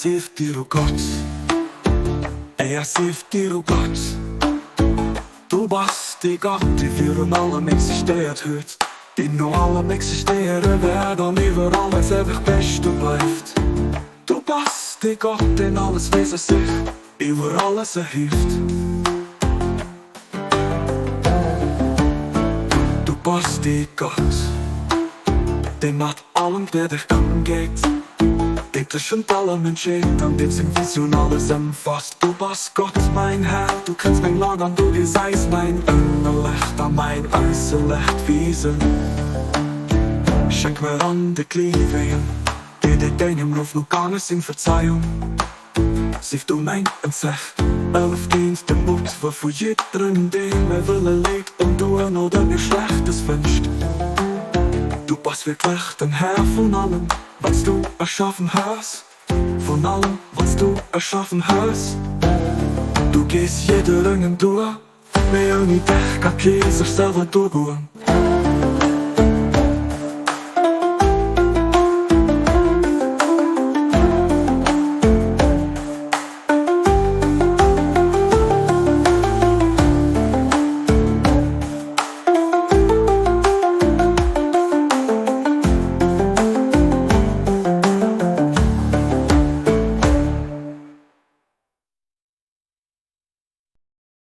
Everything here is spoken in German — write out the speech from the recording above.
hilft dir, oh Gott. Hilft dir, oh Gott. Du bist die Gott, die für allem existiert heute. Die nur allem existieren wird und überall es einfach Beste bleibt. Du bist die Gott, den alles Wesen sich über alles erhilft. Du bist die Gott, der mit allem, der dich angeht. Der zwischen allem entscheidet und der sin Vision alles umfasst. Du bist Gott, mein Herr, du kennst mein Land und du dir seist mein Innerlicht an mein Äußerlicht wiesen. Schenk mir an die Liebe, die deinem Ruf noch gar nicht in Verzeihung. Siehst du mein Entsecht, Dienst den Mut, wofür jeder in dem Wille lebt und du noch dein Schlechtes wünscht. Du bist wirklich der Herr von allem, was du erschaffen hast. Von allem, was du erschaffen hast. Du gehst jede Ringen durch, mehr nicht dich kann keiner sich selber durchgehen.